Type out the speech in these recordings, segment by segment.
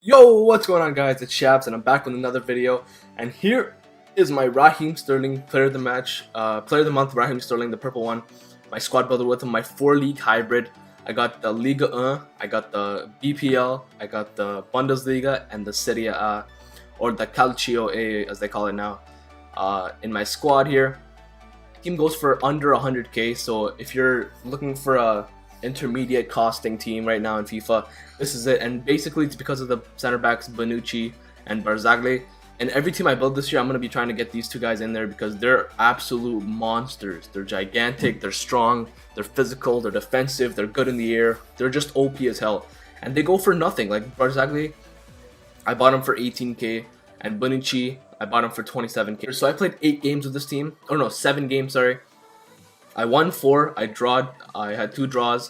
Yo, what's going on, guys? It's Shabs and I'm back with another video, and here is my Raheem Sterling player of the match, player of the month, Raheem Sterling, the purple one. My squad builder with him, my 4-league hybrid. I got the Liga 1, I got the BPL, I got the Bundesliga, and the Serie A, or the Calcio A as they call it now, in my squad here. Team goes for under 100k, so if you're looking for a intermediate costing team right now in FIFA, this is it. And basically it's because of the center backs Bonucci and Barzagli. And every team I build this year, I'm going to be trying to get these two guys in there because they're absolute monsters. They're gigantic, they're strong, they're physical, they're defensive, they're good in the air, they're just OP as hell. And they go for nothing. Like Barzagli, I bought him for 18k, and Bonucci, I bought him for 27k. So I played 8 games with this team, or no, 7 games, sorry. I won 4, I had 2 draws,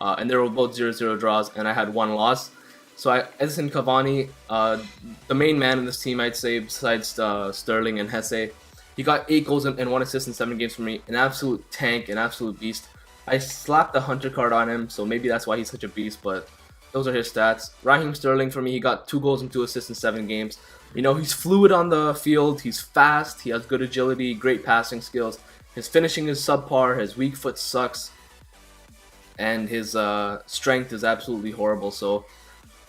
and they were both 0-0 draws, and I had 1 loss. So Edison Cavani, the main man in this team, I'd say, besides Sterling and Hesse, he got 8 goals and 1 assist in 7 games for me. An absolute tank, an absolute beast. I slapped the Hunter card on him, so maybe that's why he's such a beast, but those are his stats. Raheem Sterling, for me, he got 2 goals and 2 assists in 7 games. You know, he's fluid on the field, he's fast, he has good agility, great passing skills. His finishing is subpar, his weak foot sucks, and his strength is absolutely horrible. So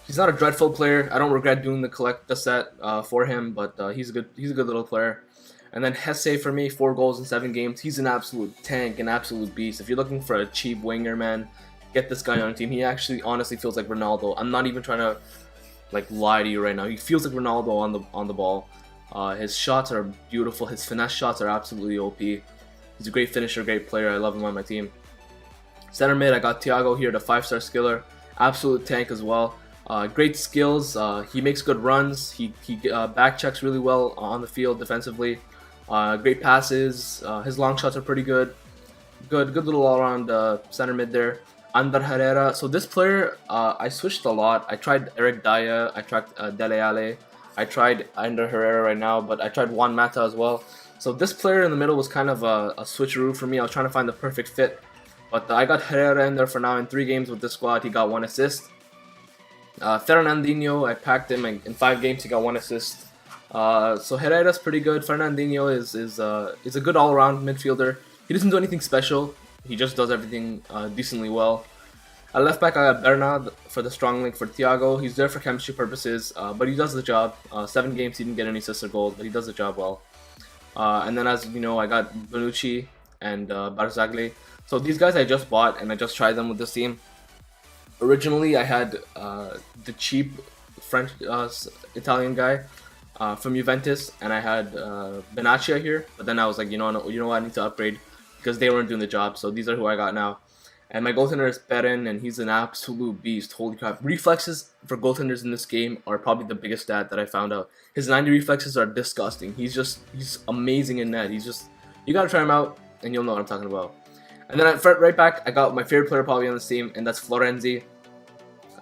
he's not a dreadful player. I don't regret doing the set for him, but he's a good little player. And then Hesse, for me, 4 goals in 7 games. He's an absolute tank, an absolute beast. If you're looking for a cheap winger, man, get this guy on your team. He actually honestly feels like Ronaldo. I'm not even trying to like lie to you right now. He feels like Ronaldo on the ball. His shots are beautiful. His finesse shots are absolutely OP. He's a great finisher, great player. I love him on my team. Center mid, I got Thiago here, the 5-star skiller. Absolute tank as well. Great skills. He makes good runs. He back checks really well on the field defensively. Great passes. His long shots are pretty good. Good little all-around center mid there. Ander Herrera. So this player, I switched a lot. I tried Eric Dyer. I tried Dele Alli. I tried Ander Herrera right now, but I tried Juan Mata as well. So this player in the middle was kind of a switcheroo for me. I was trying to find the perfect fit. But I got Herrera in there for now. In 3 games with this squad, he got 1 assist. Fernandinho, I packed him in 5 games. He got 1 assist. So Herrera's pretty good. Fernandinho is a good all-around midfielder. He doesn't do anything special. He just does everything decently well. At left back, I got Bernard for the strong link for Thiago. He's there for chemistry purposes, but he does the job. 7 games, he didn't get any assists or goals, but he does the job well. And then, as you know, I got Bonucci and Barzagli. So these guys I just bought and I just tried them with this team. Originally, I had the cheap French Italian guy from Juventus, and I had Benaccia here. But then I was like, you know what, I need to upgrade because they weren't doing the job. So these are who I got now. And my goaltender is Perrin, and he's an absolute beast. Holy crap. Reflexes for goaltenders in this game are probably the biggest stat that I found out. His 90 reflexes are disgusting. He's amazing in net. You gotta try him out, and you'll know what I'm talking about. And then at right back, I got my favorite player probably on this team, and that's Florenzi.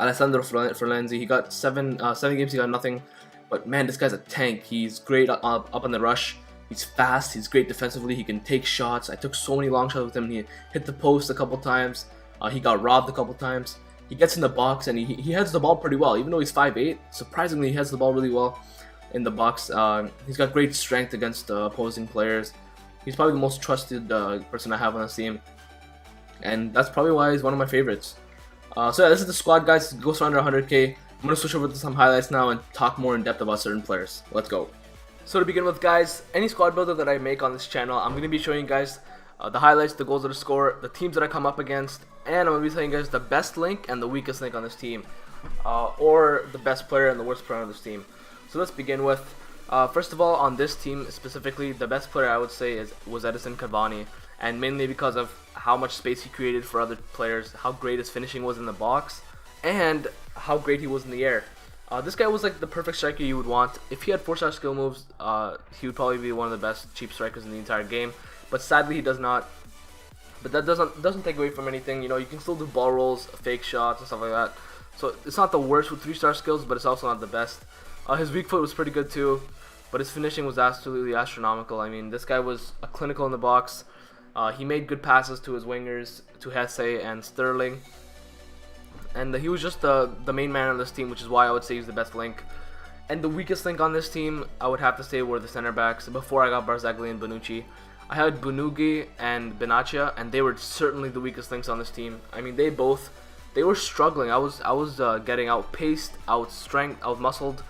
Alessandro Florenzi. He got 7 games, he got nothing. But man, this guy's a tank. He's great up on the rush. He's fast, he's great defensively, he can take shots. I took so many long shots with him. He hit the post a couple times. He got robbed a couple times. He gets in the box and he heads the ball pretty well. Even though he's 5'8", surprisingly he heads the ball really well in the box. He's got great strength against opposing players. He's probably the most trusted person I have on this team. And that's probably why he's one of my favorites. So yeah, this is the squad, guys. It goes for under 100k. I'm going to switch over to some highlights now and talk more in depth about certain players. Let's go. So to begin with, guys, any squad builder that I make on this channel, I'm going to be showing you guys the highlights, the goals that I score, the teams that I come up against, and I'm going to be telling you guys the best link and the weakest link on this team, or the best player and the worst player on this team. So let's begin with, first of all, on this team specifically, the best player I would say was Edison Cavani, and mainly because of how much space he created for other players, how great his finishing was in the box, and how great he was in the air. This guy was like the perfect striker you would want. If he had 4-star skill moves, he would probably be one of the best cheap strikers in the entire game. But sadly, he does not. But that doesn't take away from anything. You know, you can still do ball rolls, fake shots, and stuff like that. So it's not the worst with 3-star skills, but it's also not the best. His weak foot was pretty good too, but his finishing was absolutely astronomical. I mean, this guy was a clinical in the box. He made good passes to his wingers, to Hesse and Sterling. and he was just the main man on this team, which is why I would say he's the best link. And the weakest link on this team, I would have to say, were the center backs. Before I got Barzagli and Bonucci, I had Bunugi and Benatia, and they were certainly the weakest links on this team. I mean, they were struggling. I was getting outpaced, outstrength, outmuscled.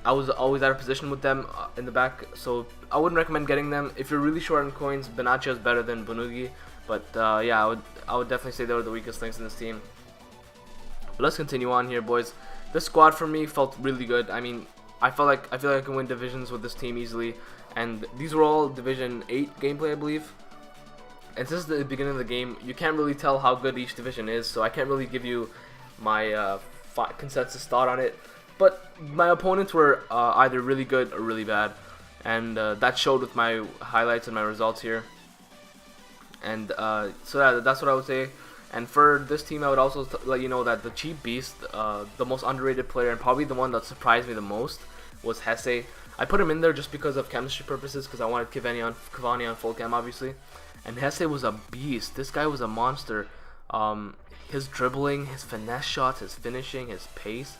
I was always out of position with them in the back, so I wouldn't recommend getting them. If you're really short on coins, Benatia is better than Bunugi, but yeah, I would definitely say they were the weakest links in this team. But let's continue on here, boys. This squad for me felt really good. I mean, I feel like I can win divisions with this team easily, and these were all Division 8 gameplay, I believe. And since the beginning of the game, you can't really tell how good each division is, so I can't really give you my consensus thought on it. But my opponents were either really good or really bad, and that showed with my highlights and my results here. And so yeah, that's what I would say. And for this team, I would also let you know that the cheap beast, the most underrated player and probably the one that surprised me the most, was Hesse. I put him in there just because of chemistry purposes, because I wanted Cavani on full chem, obviously. And Hesse was a beast. This guy was a monster. His dribbling, his finesse shots, his finishing, his pace.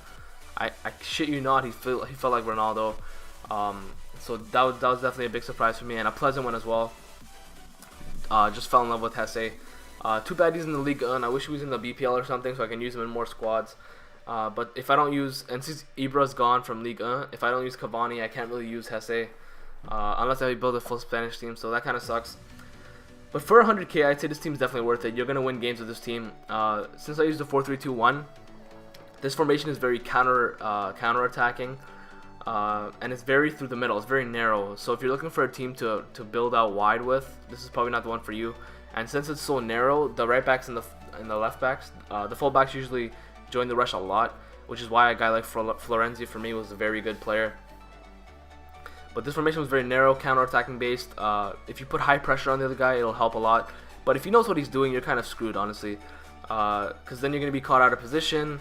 I shit you not, he felt like Ronaldo. So that was definitely a big surprise for me, and a pleasant one as well. Just fell in love with Hesse. Too bad he's in the Ligue 1. I wish he was in the BPL or something so I can use him in more squads. But if I don't use, and since Ibra's gone from Ligue 1, if I don't use Cavani, I can't really use Hesse. Unless I build a full Spanish team, so that kind of sucks. But for 100k, I'd say this team's definitely worth it. You're going to win games with this team. Since I used the 4-3-2-1, this formation is very counter-attacking. And it's very through the middle. It's very narrow. So if you're looking for a team to build out wide with, this is probably not the one for you. And since it's so narrow, the right backs and the left backs, the full backs usually join the rush a lot, which is why a guy like Florenzi for me was a very good player. But this formation was very narrow, counter-attacking based. If you put high pressure on the other guy, it'll help a lot. But if he knows what he's doing, you're kind of screwed, honestly. Because then you're going to be caught out of position,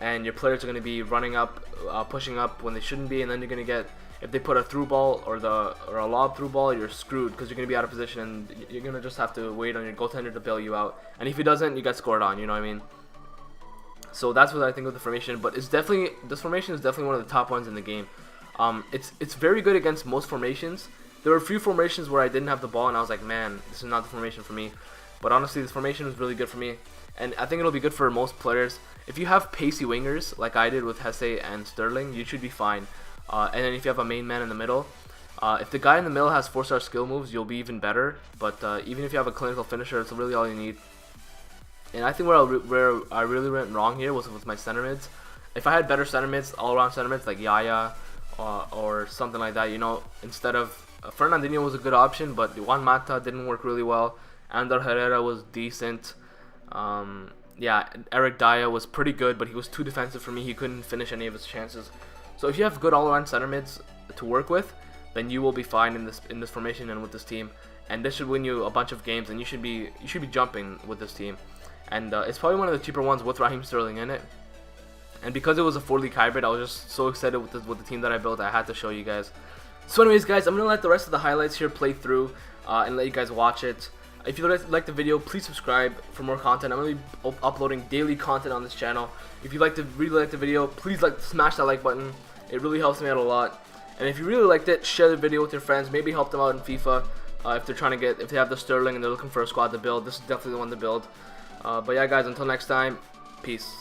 and your players are going to be running up, pushing up when they shouldn't be, and then you're going to get, if they put a through ball or a lob through ball, you're screwed because you're going to be out of position, and you're going to just have to wait on your goaltender to bail you out. And if he doesn't, you get scored on, you know what I mean? So that's what I think of the formation, but this formation is definitely one of the top ones in the game. It's very good against most formations. There were a few formations where I didn't have the ball and I was like, man, this is not the formation for me. But honestly, this formation was really good for me, and I think it'll be good for most players. If you have pacey wingers like I did with Hesse and Sterling, you should be fine. And then if you have a main man in the middle, if the guy in the middle has 4-star skill moves, you'll be even better. But even if you have a clinical finisher, it's really all you need. And I think where I really went wrong here was with my center mids. If I had better center mids, all-around center mids like Yaya or something like that, you know, instead of Fernandinho was a good option, but Juan Mata didn't work really well. Ander Herrera was decent. Yeah, Eric Dyer was pretty good, but he was too defensive for me. He couldn't finish any of his chances. So if you have good all-around center mids to work with, then you will be fine in this formation and with this team. And this should win you a bunch of games, and you should be jumping with this team. And it's probably one of the cheaper ones with Raheem Sterling in it. And because it was a 4-league hybrid, I was just so excited with the team that I built. I had to show you guys. So anyways, guys, I'm gonna let the rest of the highlights here play through and let you guys watch it. If you like the video, please subscribe for more content. I'm going to be uploading daily content on this channel. If you really like the video, please smash that like button. It really helps me out a lot. And if you really liked it, share the video with your friends. Maybe help them out in FIFA if they have the Sterling and they're looking for a squad to build. This is definitely the one to build. But yeah, guys, until next time, peace.